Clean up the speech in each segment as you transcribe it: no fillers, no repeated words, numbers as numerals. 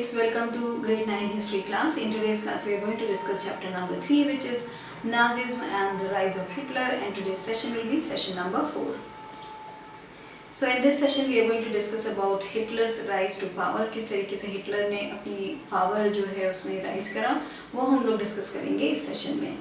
kids, welcome to grade 9 history class. In today's class we are going to discuss chapter number 3, which is Nazism and the rise of Hitler, and today's session will be session number 4. So in this session we are going to discuss about Hitler's rise to power. किस तरीके से Hitler ने अपनी power जो है उसमें rise करा, वो हम लोग डिस्कस करेंगे इस सेशन में.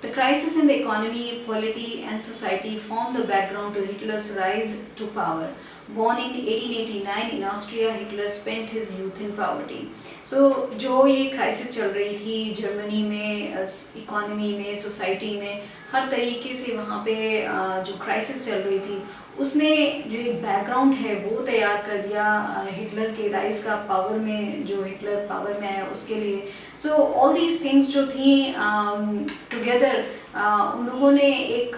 The crisis in the economy, polity and society formed the background to Hitler's rise to power. Born in 1889 in Austria, Hitler spent his youth in poverty. So जो ये क्राइसिस चल रही थी जर्मनी में, economy में, society में, हर तरीके से वहाँ पे जो क्राइसिस चल रही थी उसने जो एक बैकग्राउंड है वो तैयार कर दिया हिटलर के राइज का पावर में, जो हिटलर पावर में आया उसके लिए. सो ऑल दीज थिंग्स जो थी टुगेदर उन लोगों ने एक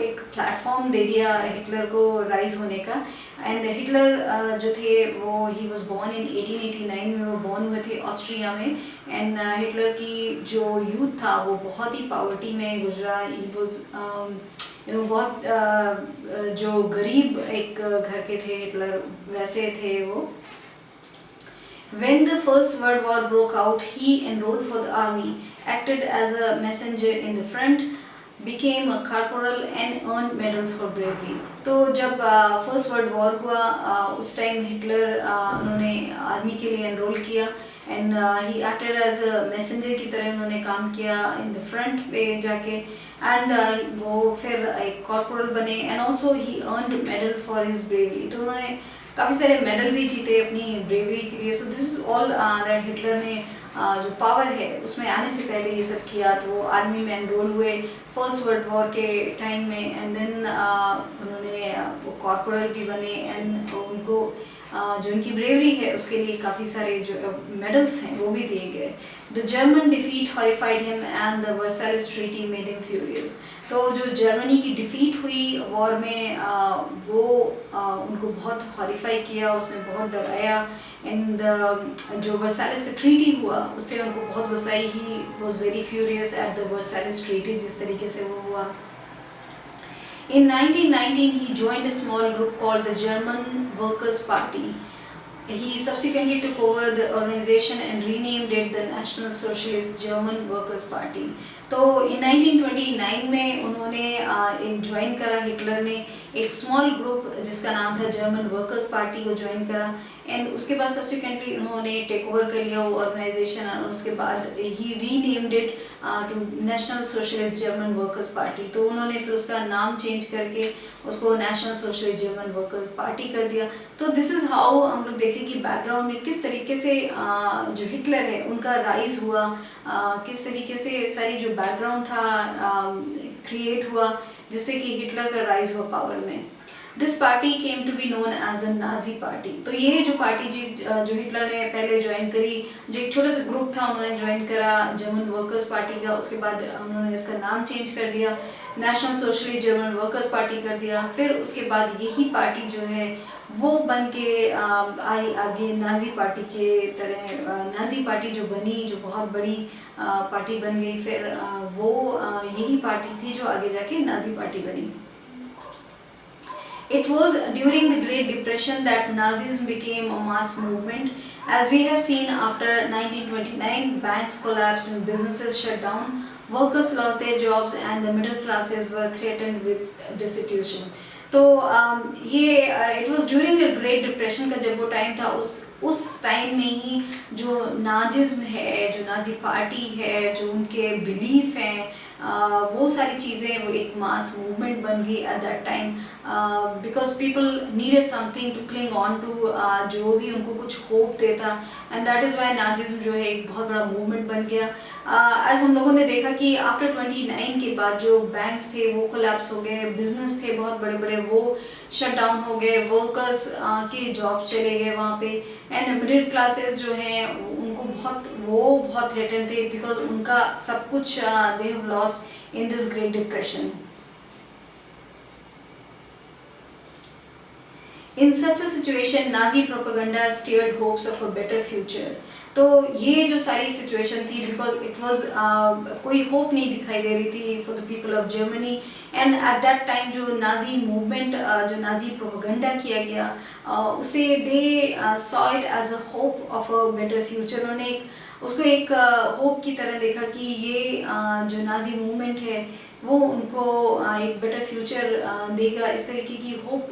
एक प्लेटफॉर्म दे दिया हिटलर को राइज होने का. एंड हिटलर जो थे वो ही वॉज बॉर्न इन 1889 में, वो बॉर्न हुए थे ऑस्ट्रिया में. एंड हिटलर की जो यूथ था वो बहुत ही पॉवर्टी में गुजरा. ही वॉज बहुत जो गरीब एक घर के थे हिटलर, वैसे थे वो. When the First World War broke out, he enrolled for the army, acted as a messenger in the front, became a corporal and earned medals for bravery. तो जब फर्स्ट वर्ल्ड वॉर हुआ उस time Hitler उन्होंने army के लिए enrol किया and he acted as a messenger की तरह उन्होंने काम किया इन द फ्रंट पे जाके. एंड वो फिर एक कॉर्पोरल बने and also he earned medal for his bravery. तो उन्होंने काफ़ी सारे मेडल भी जीते अपनी ब्रेवरी के लिए. So this is all that Hitler ने जो पावर है उसमें आने से पहले ये सब किया. तो वो आर्मी में एनरोल हुए फर्स्ट वर्ल्ड वॉर के टाइम में एंड देन उन्होंने वो कॉर्पोरल भी बने एंड उनको जो उनकी ब्रेवरी है उसके लिए काफ़ी सारे जो मेडल्स हैं वो भी दिए गए. The German defeat horrified him and the Versailles treaty made him furious. तो जो जर्मनी की डिफीट हुई वॉर में वो उनको बहुत हॉरिफाई किया, उसने बहुत डराया. एंड जो वर्साइल्स का ट्रीटी हुआ उससे उनको बहुत गुस्सा आई. He was very furious at the Versailles treaty, जिस तरीके से वो हुआ. In 1919, he joined a small group called the German Workers' Party. He subsequently took over the organization and renamed it the National Socialist German Workers' Party. तो in 1929 में उन्होंने एक join करा, हिटलर ने एक स्मॉल ग्रुप जिसका नाम था जर्मन वर्कर्स पार्टी को ज्वाइन करा. एंड उसके बाद सब्सिक्वेंटली उन्होंने टेक ओवर कर लिया वो ऑर्गेनाइजेशन और उसके बाद he renamed it to National Socialist German Workers Party. तो उन्होंने फिर उसका नाम चेंज करके उसको National Socialist German Workers Party कर दिया. तो दिस इज़ हाउ हम लोग देखें कि बैकग्राउंड में किस तरीके से जो हिटलर है उनका राइज हुआ, किस तरीके से सारी जो बैकग्राउंड था क्रिएट हुआ जिससे कि हिटलर का राइज हुआ पावर में. This party came to be known as a Nazi party. तो ये जो पार्टी जो हिटलर ने पहले ज्वाइन करी, जो एक छोटा सा ग्रुप था उन्होंने ज्वाइन करा जर्मन वर्कर्स पार्टी का, उसके बाद उन्होंने इसका नाम चेंज कर दिया, national Socialist German Workers Party कर दिया. फिर उसके बाद यही पार्टी जो है वो बन के आई आगे नाजी पार्टी के तरह. नाजी पार्टी जो बनी, जो बहुत बड़ी पार्टी बन गई, फिर वो यही पार्टी थी जो आगे जाके नाजी पार्टी बनी. It was during the Great Depression that Nazism became a mass movement. As we have seen, after 1929, banks collapsed and businesses shut down, workers lost their jobs and the middle classes were threatened with destitution. तो ये it was during the great depression का जब वो time था, उस time में ही जो Nazism है, जो नाजी पार्टी है, जो उनके बिलीफ हैं, वो सारी चीज़ें वो एक मास मूवमेंट बन गई at that time. Because people needed something to cling on to, जो भी उनको कुछ होप देता. And that is why Nazism जो है एक बहुत बड़ा मूवमेंट बन गया. एज हम लोगों ने देखा कि आफ्टर 29 के बाद जो बैंक्स थे वो कोलैप्स हो गए, बिजनेस थे बहुत बड़े बड़े वो शट डाउन हो गए, वर्कर्स के जॉब्स चले गए वहाँ पे. एंड मिडिल क्लासेस जो हैं उनको बहुत थ्रेटन थे बिकॉज उनका सब कुछ they have lost in this great depression. In such a situation, Nazi propaganda steered hopes of a better future. तो ये जो सारी सिचुएशन थी, बिकॉज इट वॉज कोई होप नहीं दिखाई दे रही थी for the people of Germany, and at that time जो नाजी मूवमेंट, जो नाजी प्रोपेगेंडा किया गया, उसे they saw it as a hope of a better future. उन्होंने उसको एक होप की तरह देखा कि ये जो नाजी मूवमेंट है वो उनको एक बेटर फ्यूचर देगा. इस तरीके की होप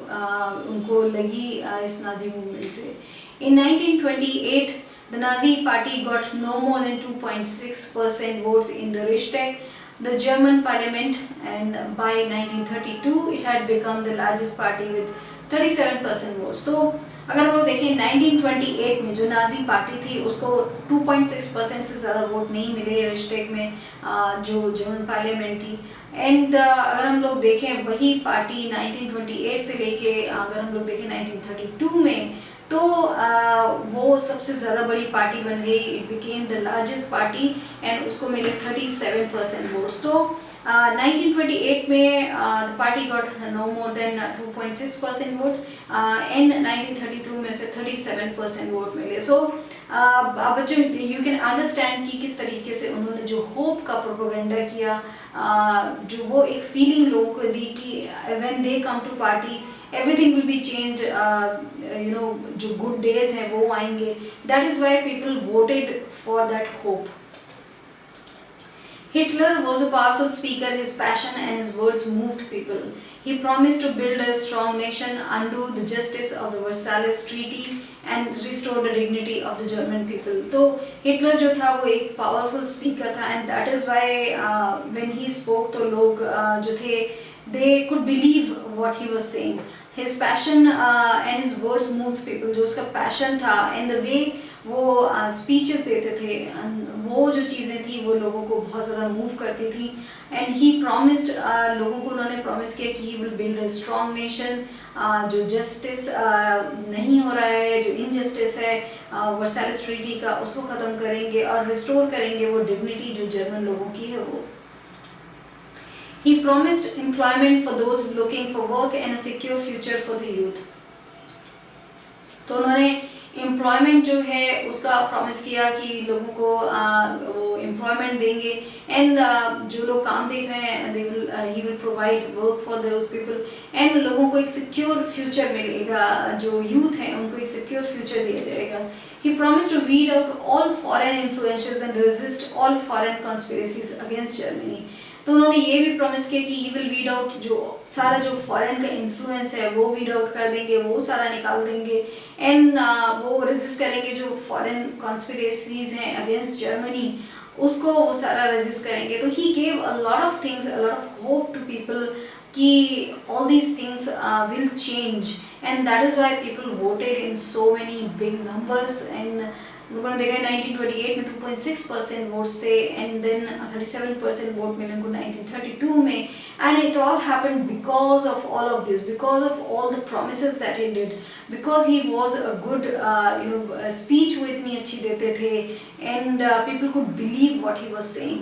उनको लगी इस नाजी मूवमेंट से. In 1928, the Nazi party got no more than 2.6% votes in the Reichstag, the German parliament, and by 1932 it had become the largest party with 37% votes. तो अगर हम लोग देखें 1928 में जो नाजी पार्टी थी उसको 2.6% से ज़्यादा वोट नहीं मिले रिश्टेक में, जो जर्मन पार्लियामेंट थी. एंड अगर हम लोग देखें वही पार्टी 1928 से लेके अगर हम लोग देखें 1932 में, तो वो सबसे ज़्यादा बड़ी पार्टी बन गई. It became the largest party and उसको मिले 37% वोट्स. तो 1928 में the party got no more than 2.6% vote, and 1932 में से 37% वोट मिले. सो बच्चों, यू कैन अंडरस्टैंड कि किस तरीके से उन्होंने जो होप का प्रोपेगेंडा किया, जो वो एक फीलिंग लोगों को दी कि when they come to party everything will be changed, जो good days हैं वो आएंगे. That is why people voted for that hope. Hitler was a powerful speaker. His passion and his words moved people. He promised to build a strong nation, undo the justice of the Versailles Treaty, and restore the dignity of the German people. तो Hitler जो था वो एक powerful speaker था, and that is why when he spoke तो लोग जो थे they could believe what he was saying. His passion and his words moved people. जो उसका passion था and the way वो speeches देते थे, वो जो चीज़ें थी वो लोगों को बहुत ज़्यादा move करती थी. And he promised, लोगों को उन्होंने promise किया कि he will build a strong nation. जो justice नहीं हो रहा है, जो injustice है वर्साइलेस ट्रीटी का, उसको ख़त्म करेंगे और restore करेंगे वो dignity जो जर्मन लोगों की है वो. He promised employment for those looking for work and a secure future for the youth. तो उन्होंने एम्प्लॉयमेंट जो है उसका प्रॉमिस किया कि लोगों को वो एम्प्लॉयमेंट देंगे, एंड जो लोग काम देख रहे हैं he will provide work for those people, and लोगों को एक सिक्योर फ्यूचर मिलेगा. जो यूथ हैं उनको एक सिक्योर फ्यूचर दिया जाएगा. He promised to weed out all foreign influences and resist all foreign conspiracies against Germany. तो उन्होंने ये भी प्रॉमिस किया कि ही विल वीड आउट, जो सारा जो फॉरेन का इन्फ्लुएंस है वो वीड आउट कर देंगे, वो सारा निकाल देंगे, एंड वो रेजिस्ट करेंगे जो फॉरेन कॉन्स्पिरेसीज हैं अगेंस्ट जर्मनी, उसको वो सारा रेजिस्ट करेंगे. तो he gave a lot of things, a lot of hope to people कि all these things will change, and that is why people voted in so many big numbers. And लोगों ने देखा 1928 में 2.6% वोट्स थे, and then 37% vote मिले उनको 1932 में. And it all happened because of all of this, because of all the promises that he did, because he was a good speech वो इतनी अच्छी देते थे, and people could believe what he was saying.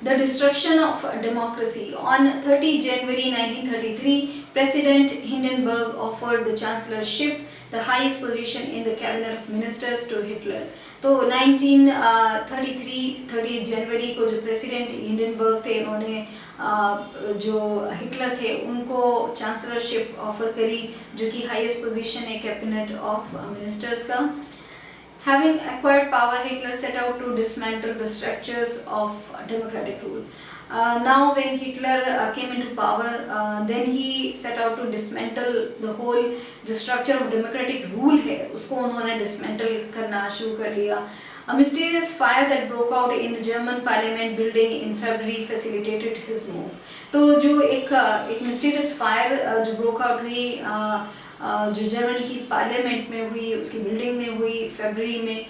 The destruction of democracy. On 30 January 1933, President Hindenburg offered the chancellorship, the highest position in the cabinet of ministers, to Hitler. तो 30 जनवरी को जो president Hindenburg थे उन्होंने जो Hitler थे उनको चांसलरशिप offer करी, जो कि हाईएस्ट पोजीशन है कैबिनेट ऑफ मिनिस्टर्स का. Having acquired power, Hitler set out to dismantle the structures of democratic rule. Now when Hitler came into power, then he set out to dismantle the whole जो structure of democratic rule है उसको उन्होंने dismantle करना शुरू कर दिया. A mysterious fire that broke out in the German Parliament building in February facilitated his move. तो जो एक mysterious fire जो broke out हुई जो जर्मनी की पार्लियामेंट में हुई, उसकी बिल्डिंग में हुई फरवरी में,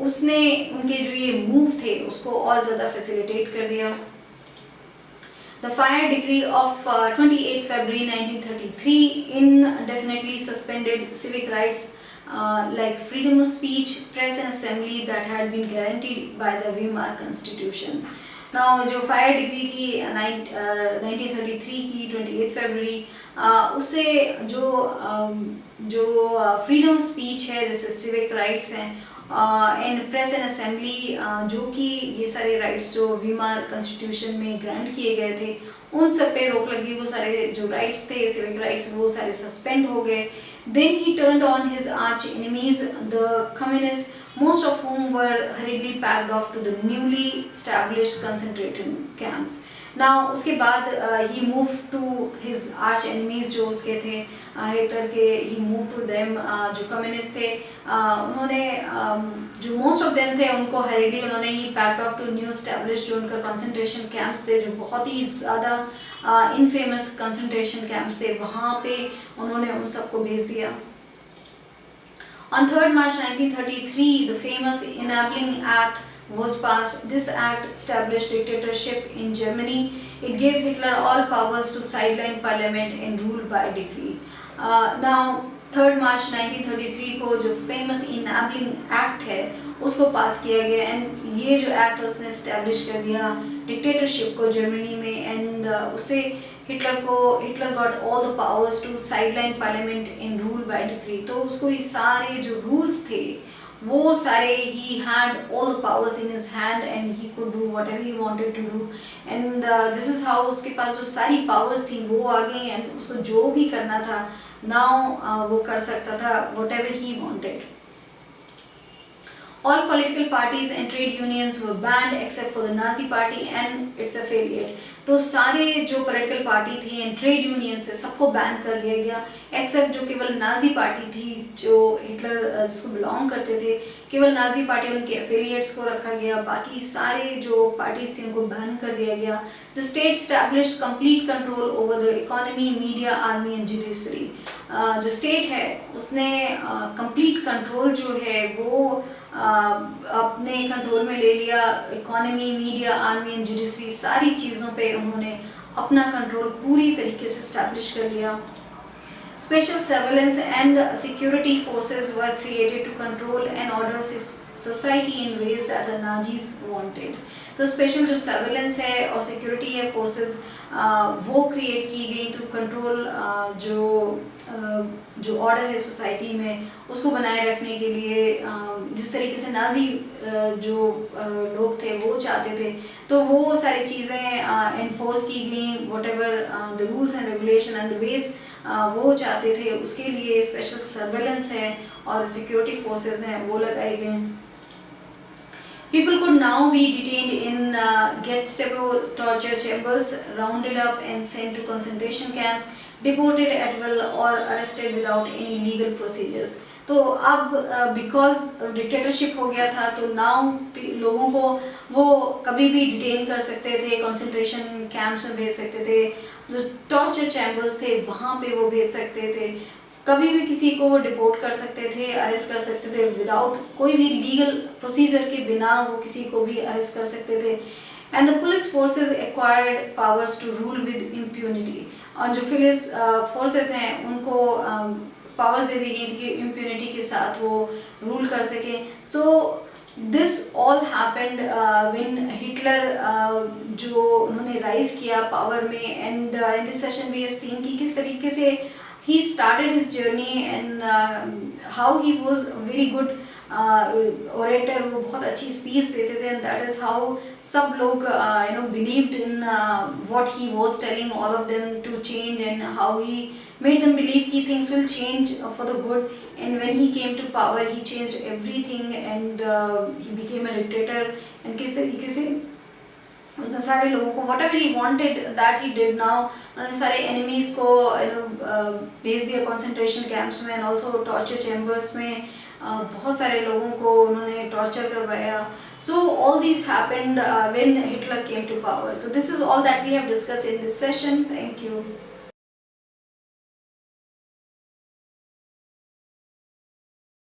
उसने उनके जो ये मूव थे उसको और ज़्यादा फैसिलिटेट कर दिया. The fire decree of 28 February 1933 indefinitely suspended civic rights like freedom of speech, press and assembly that had been guaranteed by the Weimar Constitution. Now जो फायर डिग्री थी 1933 की 28 फरवरी उससे जो फ्रीडम ऑफ स्पीच है, जैसे civic rights हैं and press and assembly, जो कि ये सारे राइट्स जो वीमार कॉन्स्टिट्यूशन में ग्रांट किए गए थे, उन सब पे रोक लगी। वो सारे जो राइट्स थे, सिविक राइट्स, वो सारे सस्पेंड हो गए। Then he turned on his arch enemies the communist, most of whom were hurriedly packed off to the newly established concentration camps. Now उसके बाद he moved to his arch enemies जो उसके थे Hitler के, he moved to them, जो communist थे उन्होंने जो most of them थे उनको hurriedly उन्होंने ही packed off to new established जो उनका concentration camps थे, जो बहुत ही ज़्यादा infamous concentration camps थे, वहाँ पे उन्होंने उन सबको भेज दिया। On 3rd March 1933, the famous Enabling Act was passed. This act established dictatorship in Germany. It gave Hitler all powers to sideline parliament and rule by decree. Now, 3rd March 1933 को जो famous Enabling Act है उसको पास किया गया, and ये जो act है उसने इस्टेब्लिश कर दिया डिक्टेटरशिप को जर्मनी में, एंड उससे Hitler got all the powers to sideline parliament in rule by decree. तो उसको ये सारे जो रूल्स थे वो सारे he had all the powers in his hand and he could do whatever he wanted to do, and this is how उसके पास जो सारी पावर्स थी वो आ गई, एंड उसको जो भी करना था नाउ वो कर सकता था whatever he wanted. All political parties and trade unions were banned except for the Nazi party and its affiliate. तो सारे जो पॉलिटिकल पार्टी थी एंड ट्रेड यूनियन से सबको बैन कर दिया गया, एक्सेप्ट जो केवल नाजी पार्टी थी जो हिटलर जिसको बिलोंग करते थे, केवल नाजी पार्टी उनके एफिलिएट्स को रखा गया, बाकी सारे जो पार्टीज थी उनको बैन कर दिया गया। The state established complete control over the economy, media, army and judiciary. जो स्टेट है उसने कंप्लीट कंट्रोल जो है वो अपने कंट्रोल में ले लिया। Economy, media, army and judiciary सारी चीज़ों पे उन्होंने अपना कंट्रोल पूरी तरीके से एस्टैब्लिश कर लिया। Special surveillance and security forces were created to control and order society in ways that the Nazis wanted. तो स्पेशल जो सर्वेलेंस है और सिक्योरिटी है फोर्सेस वो क्रिएट की गई टू कंट्रोल जो ऑर्डर है सोसाइटी में उसको बनाए रखने के लिए, जिस तरीके से नाजी जो लोग थे वो चाहते थे, तो वो सारी चीज़ें एनफोर्स की गई, what ever the rules and regulation and the ways वो चाहते थे, उसके लिए स्पेशल सर्वेलेंस है और सिक्योरिटी फोर्सेस हैं वो लगाए गए। People could now be detained in Gestapo torture chambers, rounded up and sent to concentration camps, deported at will or arrested without any legal procedures. तो अब बिकॉज डिक्टेटरशिप हो गया था तो नाउ लोगों को वो कभी भी डिटेन कर सकते थे, कंसंट्रेशन कैंप्स में भेज सकते थे, जो टॉर्चर चैम्बर्स थे वहाँ पे वो भेज सकते थे, कभी भी किसी को वो डिपोर्ट कर सकते थे, अरेस्ट कर सकते थे विदाउट कोई भी लीगल प्रोसीजर के बिना वो किसी को भी अरेस्ट कर सकते थे। And the police forces acquired powers to rule with impunity. और जो पुलिस फोर्सेस हैं उनको पावर्स दे दी गई थी कि इम्प्यूनिटी के साथ वो रूल कर सके। So this all happened when Hitler जो उन्होंने राइज किया पावर में, and in this session we have seen कि किस तरीके से he started his journey and how he was a very good orator, वो बहुत अच्छी speech देते थे, and that is how सब लोग believed in what he was telling all of them to change, and how he made them believe कि things will change for the good, and when he came to power he changed everything and he became a dictator, and किस तरीके से उसने सारे लोगों को whatever he wanted that he did now, उन्होंने सारे enemies को भेज दिया concentration camps में, and also torture chambers में बहुत सारे लोगों को उन्होंने torture करवाया. So all these happened when Hitler came to power. So this is all that we have discussed in this session. Thank you.